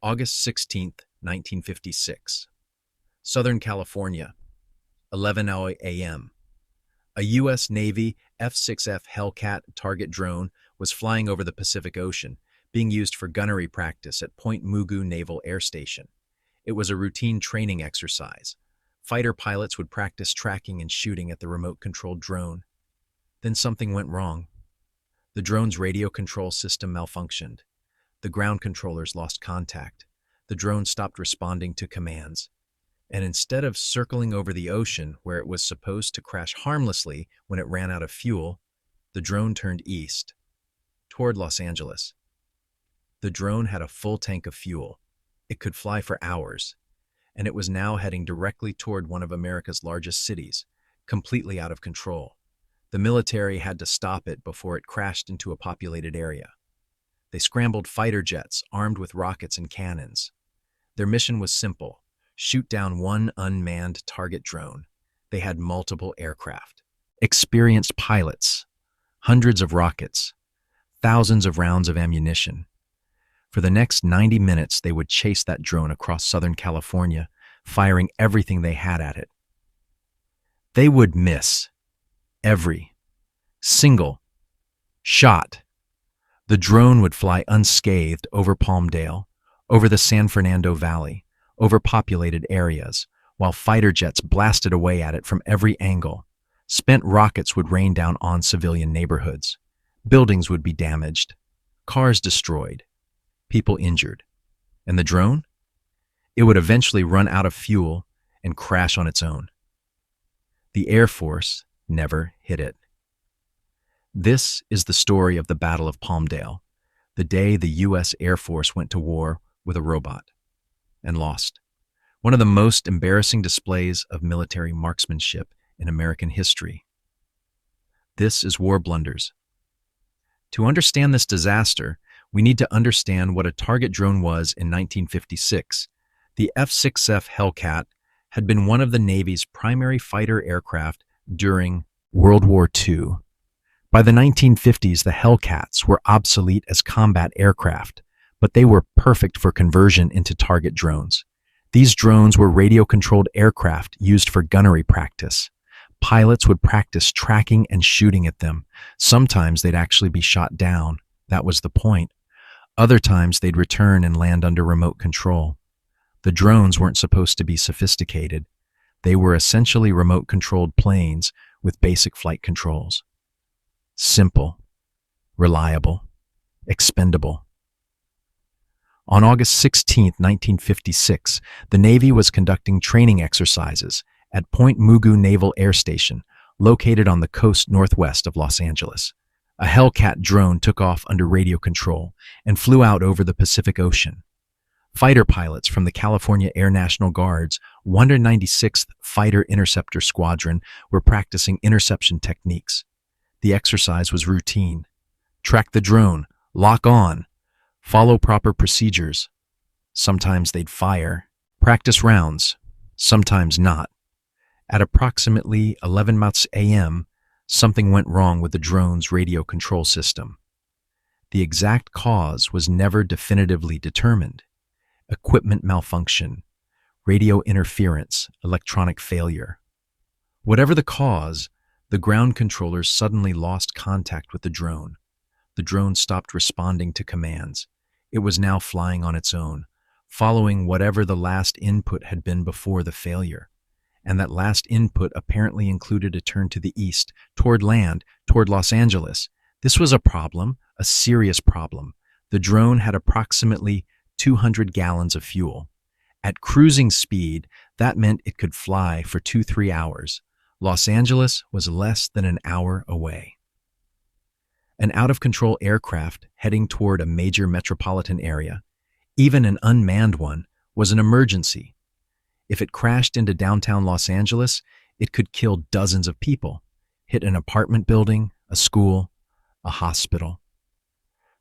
August 16th, 1956. Southern California, 11:00 a.m. A U.S. Navy F-6F Hellcat target drone was flying over the Pacific Ocean, being used for gunnery practice at Point Mugu Naval Air Station. It was a routine training exercise. Fighter pilots would practice tracking and shooting at the remote-controlled drone. Then something went wrong. The drone's radio control system malfunctioned. The ground controllers lost contact. The drone stopped responding to commands. And instead of circling over the ocean where it was supposed to crash harmlessly when it ran out of fuel, the drone turned east, toward Los Angeles. The drone had a full tank of fuel. It could fly for hours, and it was now heading directly toward one of America's largest cities, completely out of control. The military had to stop it before it crashed into a populated area. They scrambled fighter jets armed with rockets and cannons. Their mission was simple: shoot down one unmanned target drone. They had multiple aircraft, experienced pilots, hundreds of rockets, thousands of rounds of ammunition. For the next 90 minutes, they would chase that drone across Southern California, firing everything they had at it. They would miss every single shot. The drone would fly unscathed over Palmdale, over the San Fernando Valley, over populated areas, while fighter jets blasted away at it from every angle. Spent rockets would rain down on civilian neighborhoods. Buildings would be damaged, cars destroyed, people injured. And the drone? It would eventually run out of fuel and crash on its own. The Air Force never hit it. This is the story of the Battle of Palmdale, the day the U.S. Air Force went to war with a robot and lost. One of the most embarrassing displays of military marksmanship in American history. This is War Blunders. To understand this disaster, we need to understand what a target drone was in 1956. The F-6F Hellcat had been one of the Navy's primary fighter aircraft during World War II. By the 1950s, the Hellcats were obsolete as combat aircraft, but they were perfect for conversion into target drones. These drones were radio-controlled aircraft used for gunnery practice. Pilots would practice tracking and shooting at them. Sometimes they'd actually be shot down. That was the point. Other times they'd return and land under remote control. The drones weren't supposed to be sophisticated. They were essentially remote-controlled planes with basic flight controls. Simple, reliable, expendable. On August 16, 1956, the Navy was conducting training exercises at Point Mugu Naval Air Station, located on the coast northwest of Los Angeles. A Hellcat drone took off under radio control and flew out over the Pacific Ocean. Fighter pilots from the California Air National Guard's 196th Fighter Interceptor Squadron were practicing interception techniques. The exercise was routine. Track the drone, lock on, follow proper procedures. Sometimes they'd fire, practice rounds, sometimes not. At approximately 11 a.m., something went wrong with the drone's radio control system. The exact cause was never definitively determined. Equipment malfunction, radio interference, electronic failure. Whatever the cause, the ground controllers suddenly lost contact with the drone. The drone stopped responding to commands. It was now flying on its own, following whatever the last input had been before the failure. And that last input apparently included a turn to the east, toward land, toward Los Angeles. This was a problem, a serious problem. The drone had approximately 200 gallons of fuel. At cruising speed, that meant it could fly for 2-3 hours. Los Angeles was less than an hour away. An out-of-control aircraft heading toward a major metropolitan area, even an unmanned one, was an emergency. If it crashed into downtown Los Angeles, it could kill dozens of people, hit an apartment building, a school, a hospital.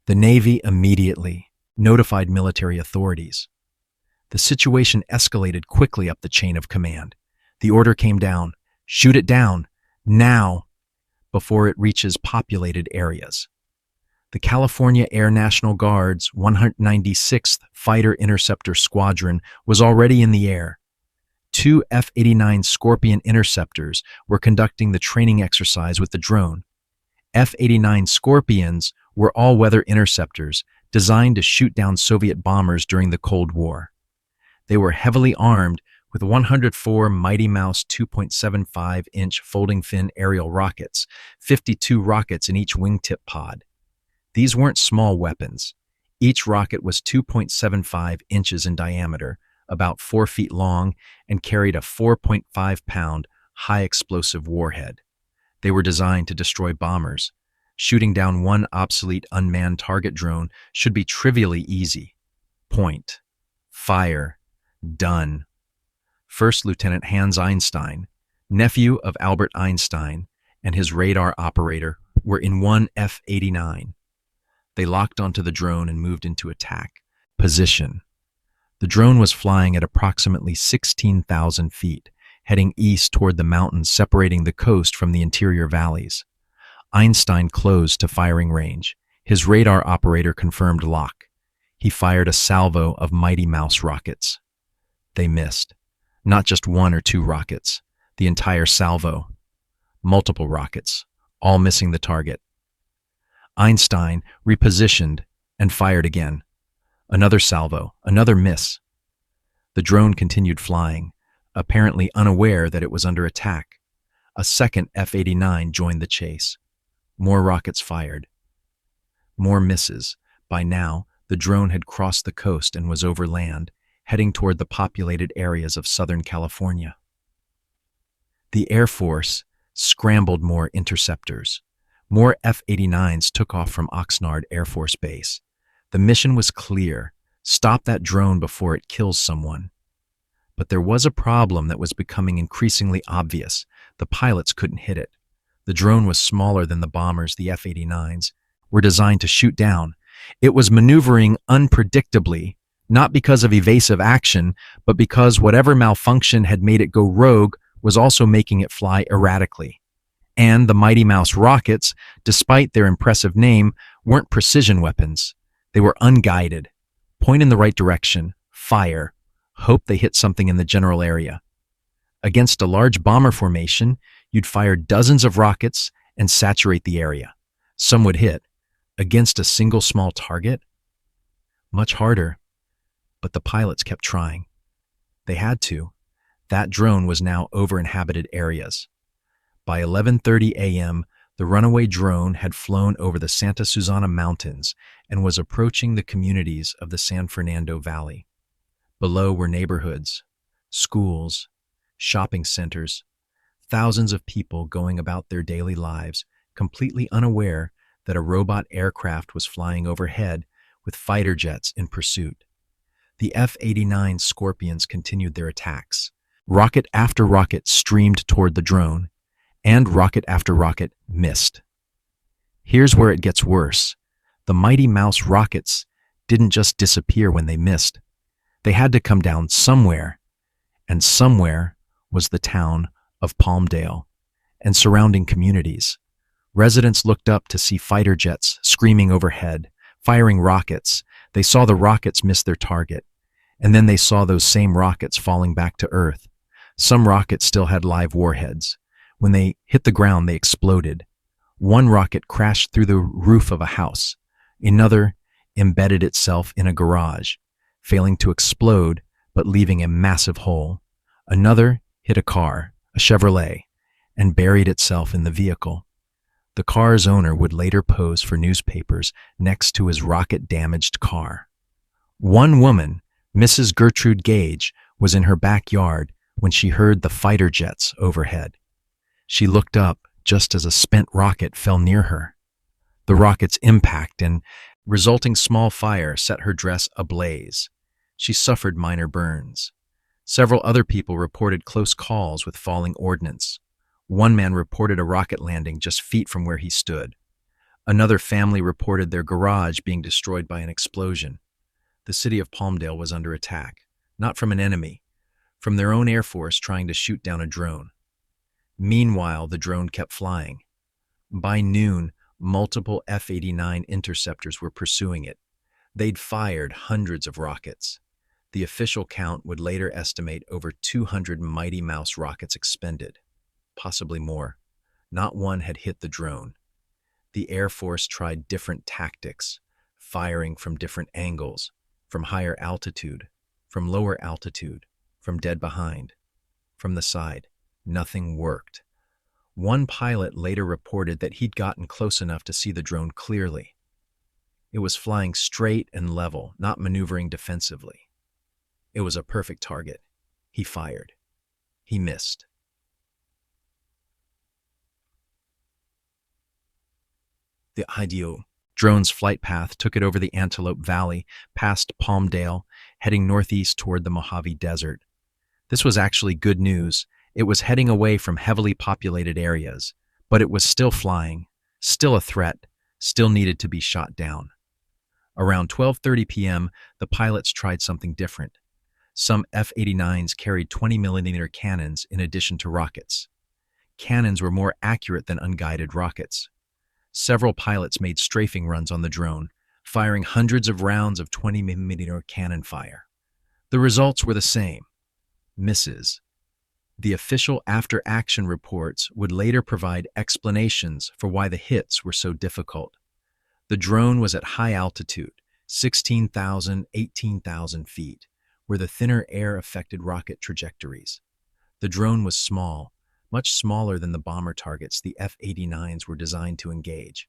The Navy immediately notified military authorities. The situation escalated quickly up the chain of command. The order came down: shoot it down, now, before it reaches populated areas. The California Air National Guard's 196th Fighter Interceptor Squadron was already in the air. Two F-89 Scorpion interceptors were conducting the training exercise with the drone. F-89 Scorpions were all-weather interceptors designed to shoot down Soviet bombers during the Cold War. They were heavily armed with 104 Mighty Mouse 2.75-inch folding-fin aerial rockets, 52 rockets in each wingtip pod. These weren't small weapons. Each rocket was 2.75 inches in diameter, about 4 feet long, and carried a 4.5-pound high-explosive warhead. They were designed to destroy bombers. Shooting down one obsolete unmanned target drone should be trivially easy. Point. Fire. Done. First Lieutenant Hans Einstein, nephew of Albert Einstein, and his radar operator were in one F-89. They locked onto the drone and moved into attack. Position. The drone was flying at approximately 16,000 feet, heading east toward the mountains separating the coast from the interior valleys. Einstein closed to firing range. His radar operator confirmed lock. He fired a salvo of Mighty Mouse rockets. They missed. Not just one or two rockets, the entire salvo. Multiple rockets, all missing the target. Einstein repositioned and fired again. Another salvo, another miss. The drone continued flying, apparently unaware that it was under attack. A second F-89 joined the chase. More rockets fired. More misses. By now, the drone had crossed the coast and was over land, heading toward the populated areas of Southern California. The Air Force scrambled more interceptors. More F-89s took off from Oxnard Air Force Base. The mission was clear: stop that drone before it kills someone. But there was a problem that was becoming increasingly obvious. The pilots couldn't hit it. The drone was smaller than the bombers the F-89s were designed to shoot down. It was maneuvering unpredictably, not because of evasive action, but because whatever malfunction had made it go rogue was also making it fly erratically. And the Mighty Mouse rockets, despite their impressive name, weren't precision weapons. They were unguided. Point in the right direction, fire, hope they hit something in the general area. Against a large bomber formation, you'd fire dozens of rockets and saturate the area. Some would hit. Against a single small target? Much harder. But the pilots kept trying. They had to. That drone was now over inhabited areas. By 11:30 a.m., the Runaway drone had flown over the Santa Susana Mountains and was approaching the communities of the San Fernando Valley. Below were neighborhoods, schools, shopping centers, thousands of people going about their daily lives, completely unaware that a robot aircraft was flying overhead with fighter jets in pursuit. The F-89 Scorpions continued their attacks. Rocket after rocket streamed toward the drone, and rocket after rocket missed. Here's where it gets worse. The Mighty Mouse rockets didn't just disappear when they missed. They had to come down somewhere, and somewhere was the town of Palmdale and surrounding communities. Residents looked up to see fighter jets screaming overhead, firing rockets. They saw the rockets miss their target, and then they saw those same rockets falling back to Earth. Some rockets still had live warheads. When they hit the ground, they exploded. One rocket crashed through the roof of a house. Another embedded itself in a garage, failing to explode but leaving a massive hole. Another hit a car, a Chevrolet, and buried itself in the vehicle. The car's owner would later pose for newspapers next to his rocket-damaged car. One woman, Mrs. Gertrude Gage, was in her backyard when she heard the fighter jets overhead. She looked up just as a spent rocket fell near her. The rocket's impact and resulting small fire set her dress ablaze. She suffered minor burns. Several other people reported close calls with falling ordnance. One man reported a rocket landing just feet from where he stood. Another family reported their garage being destroyed by an explosion. The city of Palmdale was under attack, not from an enemy, from their own Air Force trying to shoot down a drone. Meanwhile, the drone kept flying. By noon, Multiple F-89 interceptors were pursuing it. They'd fired hundreds of rockets. The official count would later estimate over 200 Mighty Mouse rockets expended, possibly more. Not one had hit the drone. The Air Force tried different tactics, firing from different angles, from higher altitude, from lower altitude, from dead behind, from the side. Nothing worked. One pilot later reported that he'd gotten close enough to see the drone clearly. It was flying straight and level, not maneuvering defensively. It was a perfect target. He fired. He missed. The ideal drone's flight path took it over the Antelope Valley, past Palmdale, heading northeast toward the Mojave Desert. This was actually good news. It was heading away from heavily populated areas, but it was still flying, still a threat, still needed to be shot down. Around 12:30 p.m., the pilots tried something different. Some F-89s carried 20mm cannons in addition to rockets. Cannons were more accurate than unguided rockets. Several pilots made strafing runs on the drone, firing hundreds of rounds of 20mm cannon fire. The results were the same: misses. The official after-action reports would later provide explanations for why the hits were so difficult. The drone was at high altitude, 16,000, 18,000 feet, where the thinner air affected rocket trajectories. The drone was small, much smaller than the bomber targets the F-89s were designed to engage.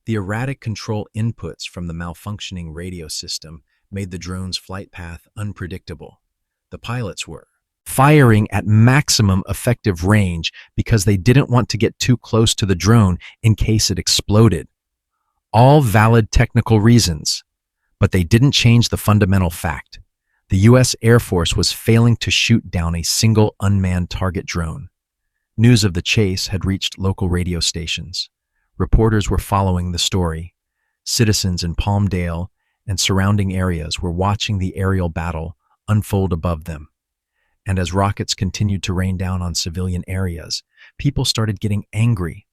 The erratic control inputs from the malfunctioning radio system made the drone's flight path unpredictable. The pilots were firing at maximum effective range because they didn't want to get too close to the drone in case it exploded. All valid technical reasons, but they didn't change the fundamental fact. The U.S. Air Force was failing to shoot down a single unmanned target drone. News of the chase had reached local radio stations. Reporters were following the story. Citizens in Palmdale and surrounding areas were watching the aerial battle unfold above them. And as rockets continued to rain down on civilian areas, people started getting angry.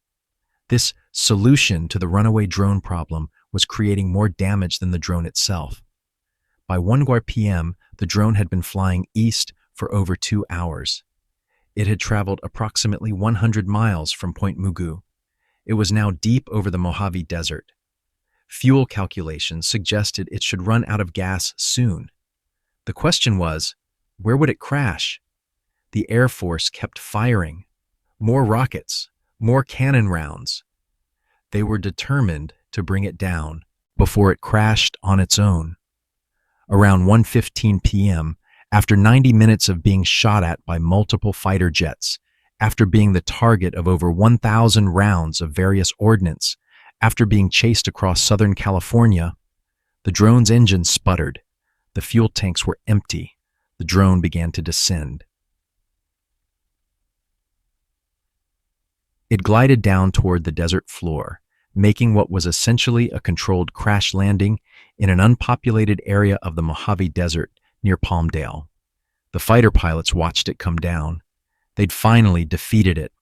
This solution to the runaway drone problem was creating more damage than the drone itself. By 1 p.m., the drone had been flying east for over 2 hours. It had traveled approximately 100 miles from Point Mugu. It was now deep over the Mojave Desert. Fuel calculations suggested it should run out of gas soon. The question was, where would it crash? The Air Force kept firing. More rockets, more cannon rounds. They were determined to bring it down before it crashed on its own. Around 1:15 p.m., after 90 minutes of being shot at by multiple fighter jets, after being the target of over 1,000 rounds of various ordnance, after being chased across Southern California, the drone's engine sputtered. The fuel tanks were empty. The drone began to descend. It glided down toward the desert floor, making what was essentially a controlled crash landing in an unpopulated area of the Mojave Desert near Palmdale. The fighter pilots watched it come down. They'd finally defeated it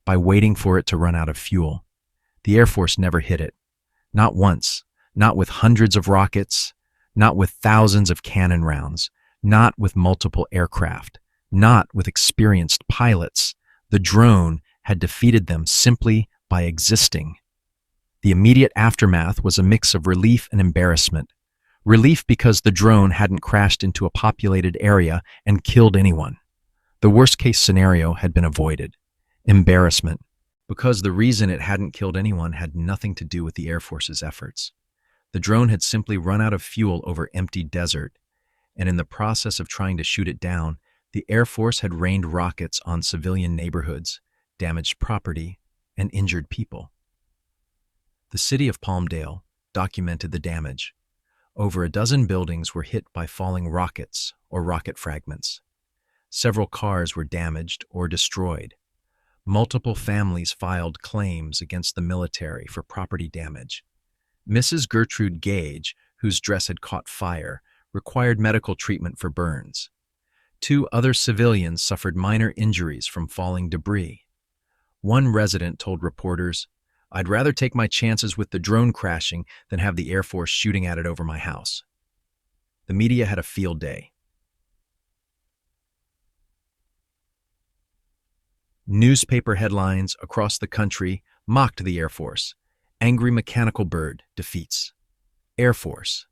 by waiting for it to run out of fuel. The Air Force never hit it. Not once, not with hundreds of rockets, not with thousands of cannon rounds, not with multiple aircraft, not with experienced pilots. The drone had defeated them simply by existing. The immediate aftermath was a mix of relief and embarrassment. Relief because the drone hadn't crashed into a populated area and killed anyone. The worst-case scenario had been avoided. Embarrassment because the reason it hadn't killed anyone had nothing to do with the Air Force's efforts. The drone had simply run out of fuel over empty desert, and in the process of trying to shoot it down, the Air Force had rained rockets on civilian neighborhoods, damaged property, and injured people. The city of Palmdale documented the damage. Over a dozen buildings were hit by falling rockets or rocket fragments. Several cars were damaged or destroyed. Multiple families filed claims against the military for property damage. Mrs. Gertrude Gage, whose dress had caught fire, required medical treatment for burns. 2 other civilians suffered minor injuries from falling debris. One resident told reporters, I'd rather take my chances with the drone crashing than have the Air Force shooting at it over my house. The media had a field day. Newspaper headlines across the country mocked the Air Force. Angry mechanical bird defeats Air Force.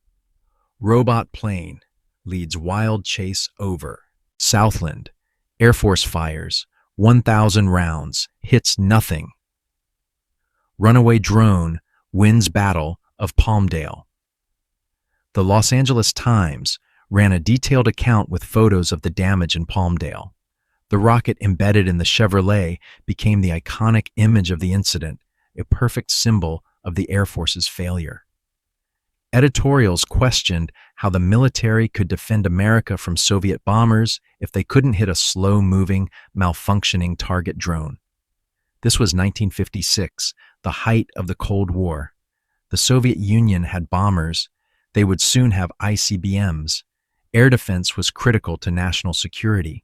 Robot plane leads wild chase over Southland. Air Force fires 1,000 rounds, hits nothing. Runaway drone wins Battle of Palmdale. The Los Angeles Times ran a detailed account with photos of the damage in Palmdale. The rocket embedded in the Chevrolet became the iconic image of the incident, a perfect symbol of the Air Force's failure. Editorials questioned how the military could defend America from Soviet bombers if they couldn't hit a slow-moving, malfunctioning target drone. This was 1956, the height of the Cold War. The Soviet Union had bombers. They would soon have ICBMs. Air defense was critical to national security,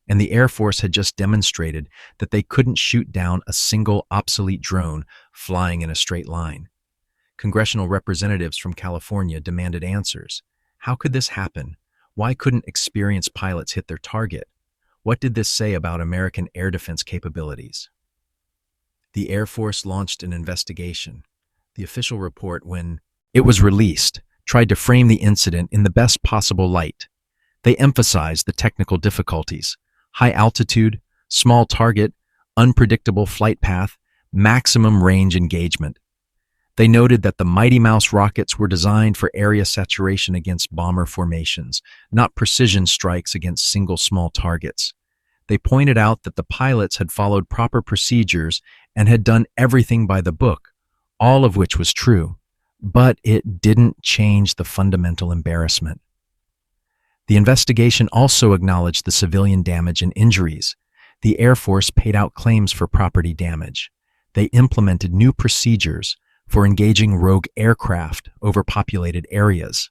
and the Air Force had just demonstrated that they couldn't shoot down a single obsolete drone flying in a straight line. Congressional representatives from California demanded answers. How could this happen? Why couldn't experienced pilots hit their target? What did this say about American air defense capabilities? The Air Force launched an investigation. The official report, when it was released, tried to frame the incident in the best possible light. They emphasized the technical difficulties: high altitude, small target, unpredictable flight path, maximum range engagement. They noted that the Mighty Mouse rockets were designed for area saturation against bomber formations, not precision strikes against single small targets. They pointed out that the pilots had followed proper procedures and had done everything by the book, all of which was true, but it didn't change the fundamental embarrassment. The investigation also acknowledged the civilian damage and injuries. The Air Force paid out claims for property damage. They implemented new procedures for engaging rogue aircraft over populated areas.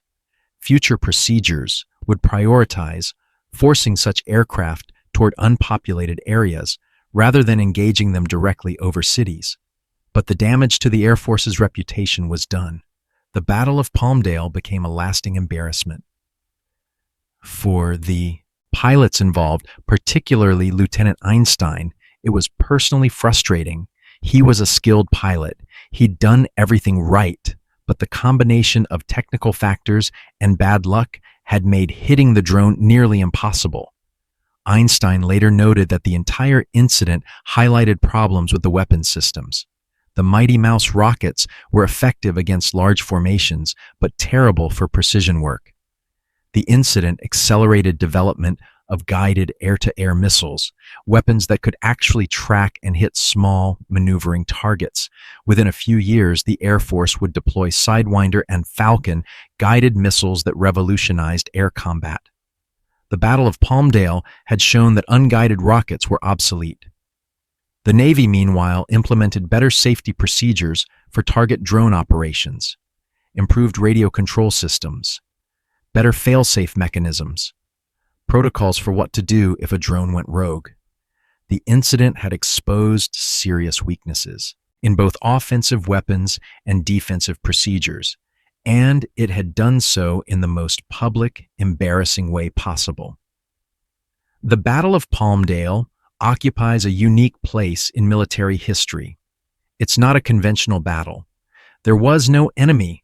Future procedures would prioritize forcing such aircraft toward unpopulated areas rather than engaging them directly over cities. But the damage to the Air Force's reputation was done. The Battle of Palmdale became a lasting embarrassment. For the pilots involved, particularly Lieutenant Einstein, it was personally frustrating. He was a skilled pilot. He'd done everything right, but the combination of technical factors and bad luck had made hitting the drone nearly impossible. Einstein later noted that the entire incident highlighted problems with the weapon systems. The Mighty Mouse rockets were effective against large formations, but terrible for precision work. The incident accelerated development of guided air-to-air missiles, weapons that could actually track and hit small, maneuvering targets. Within a few years, the Air Force would deploy Sidewinder and Falcon guided missiles that revolutionized air combat. The Battle of Palmdale had shown that unguided rockets were obsolete. The Navy, meanwhile, implemented better safety procedures for target drone operations, improved radio control systems, better fail-safe mechanisms, protocols for what to do if a drone went rogue. The incident had exposed serious weaknesses in both offensive weapons and defensive procedures, and it had done so in the most public, embarrassing way possible. The Battle of Palmdale occupies a unique place in military history. It's not a conventional battle. There was no enemy,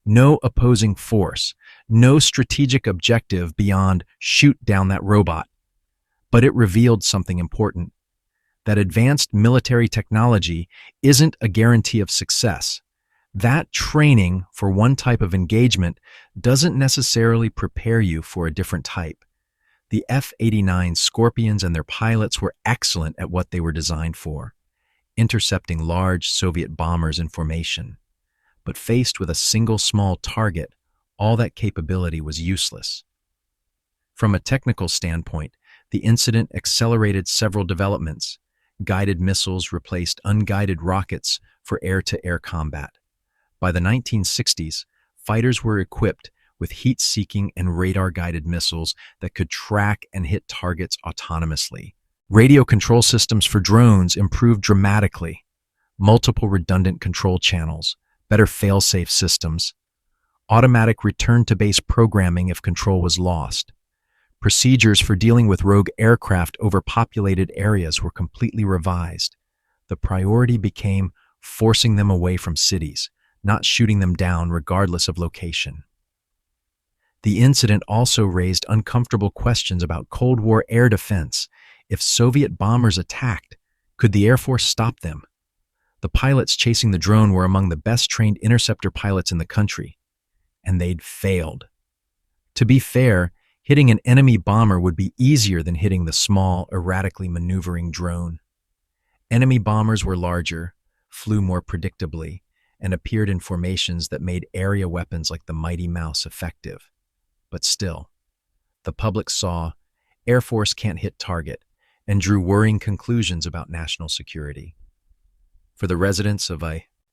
no opposing force, no strategic objective beyond shoot down that robot. But it revealed something important: that advanced military technology isn't a guarantee of success. That training for one type of engagement doesn't necessarily prepare you for a different type. The F-89 Scorpions and their pilots were excellent at what they were designed for, intercepting large Soviet bombers in formation. But faced with a single small target, all that capability was useless. From a technical standpoint, the incident accelerated several developments. Guided missiles replaced unguided rockets for air-to-air combat. By the 1960s, fighters were equipped with heat-seeking and radar-guided missiles that could track and hit targets autonomously. Radio control systems for drones improved dramatically. multiple redundant control channels, better fail-safe systems, automatic return-to-base programming if control was lost. Procedures for dealing with rogue aircraft over populated areas were completely revised. The priority became forcing them away from cities, not shooting them down regardless of location. The incident also raised uncomfortable questions about Cold War air defense. If Soviet bombers attacked, could the Air Force stop them? The pilots chasing the drone were among the best-trained interceptor pilots in the country, and they'd failed. To be fair, hitting an enemy bomber would be easier than hitting the small, erratically maneuvering drone. Enemy bombers were larger, flew more predictably, and appeared in formations that made area weapons like the Mighty Mouse effective. But still, the public saw Air Force can't hit target and drew worrying conclusions about national security. For the residents of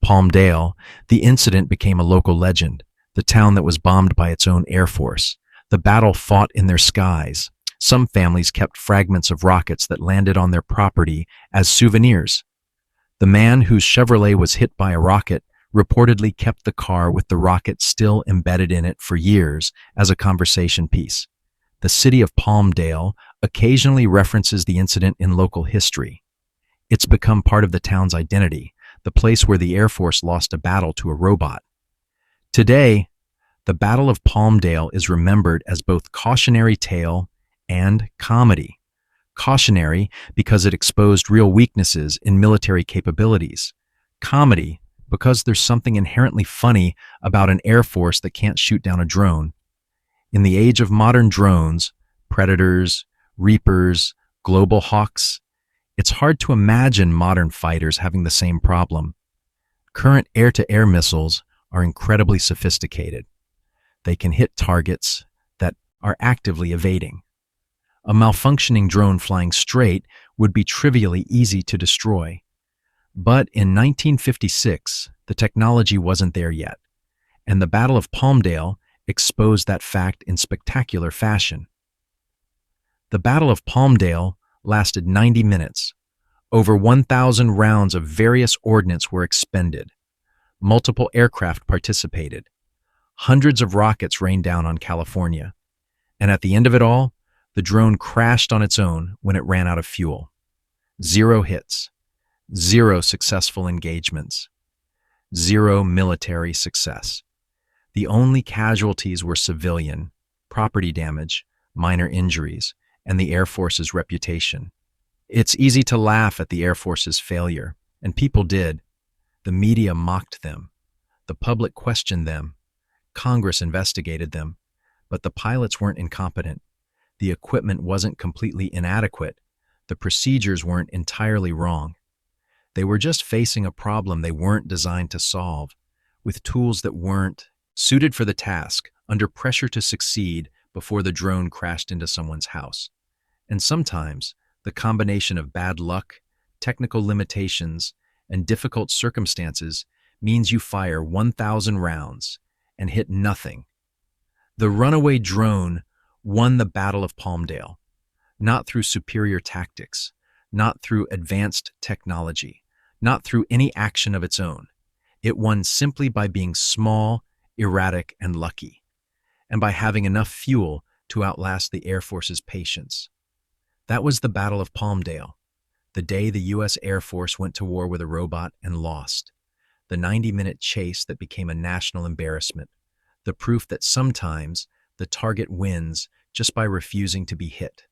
Palmdale, the incident became a local legend, the town that was bombed by its own Air Force. The battle fought in their skies. Some families kept fragments of rockets that landed on their property as souvenirs. The man whose Chevrolet was hit by a rocket reportedly kept the car with the rocket still embedded in it for years as a conversation piece. The city of Palmdale occasionally references the incident in local history. It's become part of the town's identity, the place where the Air Force lost a battle to a robot. Today, the Battle of Palmdale is remembered as both cautionary tale and comedy. Cautionary because it exposed real weaknesses in military capabilities. Comedy because there's something inherently funny about an Air Force that can't shoot down a drone. In the age of modern drones, Predators, Reapers, Global Hawks, it's hard to imagine modern fighters having the same problem. Current air-to-air missiles are incredibly sophisticated. They can hit targets that are actively evading. A malfunctioning drone flying straight would be trivially easy to destroy. But in 1956, the technology wasn't there yet, and the Battle of Palmdale exposed that fact in spectacular fashion. The Battle of Palmdale lasted 90 minutes. Over 1,000 rounds of various ordnance were expended. Multiple aircraft participated. Hundreds of rockets rained down on California. And at the end of it all, the drone crashed on its own when it ran out of fuel. 0 hits. 0 successful engagements. 0 military success. The only casualties were civilian, property damage, minor injuries, and the Air Force's reputation. It's easy to laugh at the Air Force's failure, and people did. The media mocked them. The public questioned them. Congress investigated them. But the pilots weren't incompetent. The equipment wasn't completely inadequate. The procedures weren't entirely wrong. They were just facing a problem they weren't designed to solve, with tools that weren't suited for the task, under pressure to succeed before the drone crashed into someone's house. And sometimes, the combination of bad luck, technical limitations, and difficult circumstances means you fire 1,000 rounds and hit nothing. The Runaway drone won the Battle of Palmdale, not through superior tactics, not through advanced technology, not through any action of its own. It won simply by being small, erratic, and lucky, and by having enough fuel to outlast the Air Force's patience. That was the Battle of Palmdale, the day the U.S. Air Force went to war with a robot and lost, the 90-minute chase that became a national embarrassment, the proof that sometimes the target wins just by refusing to be hit.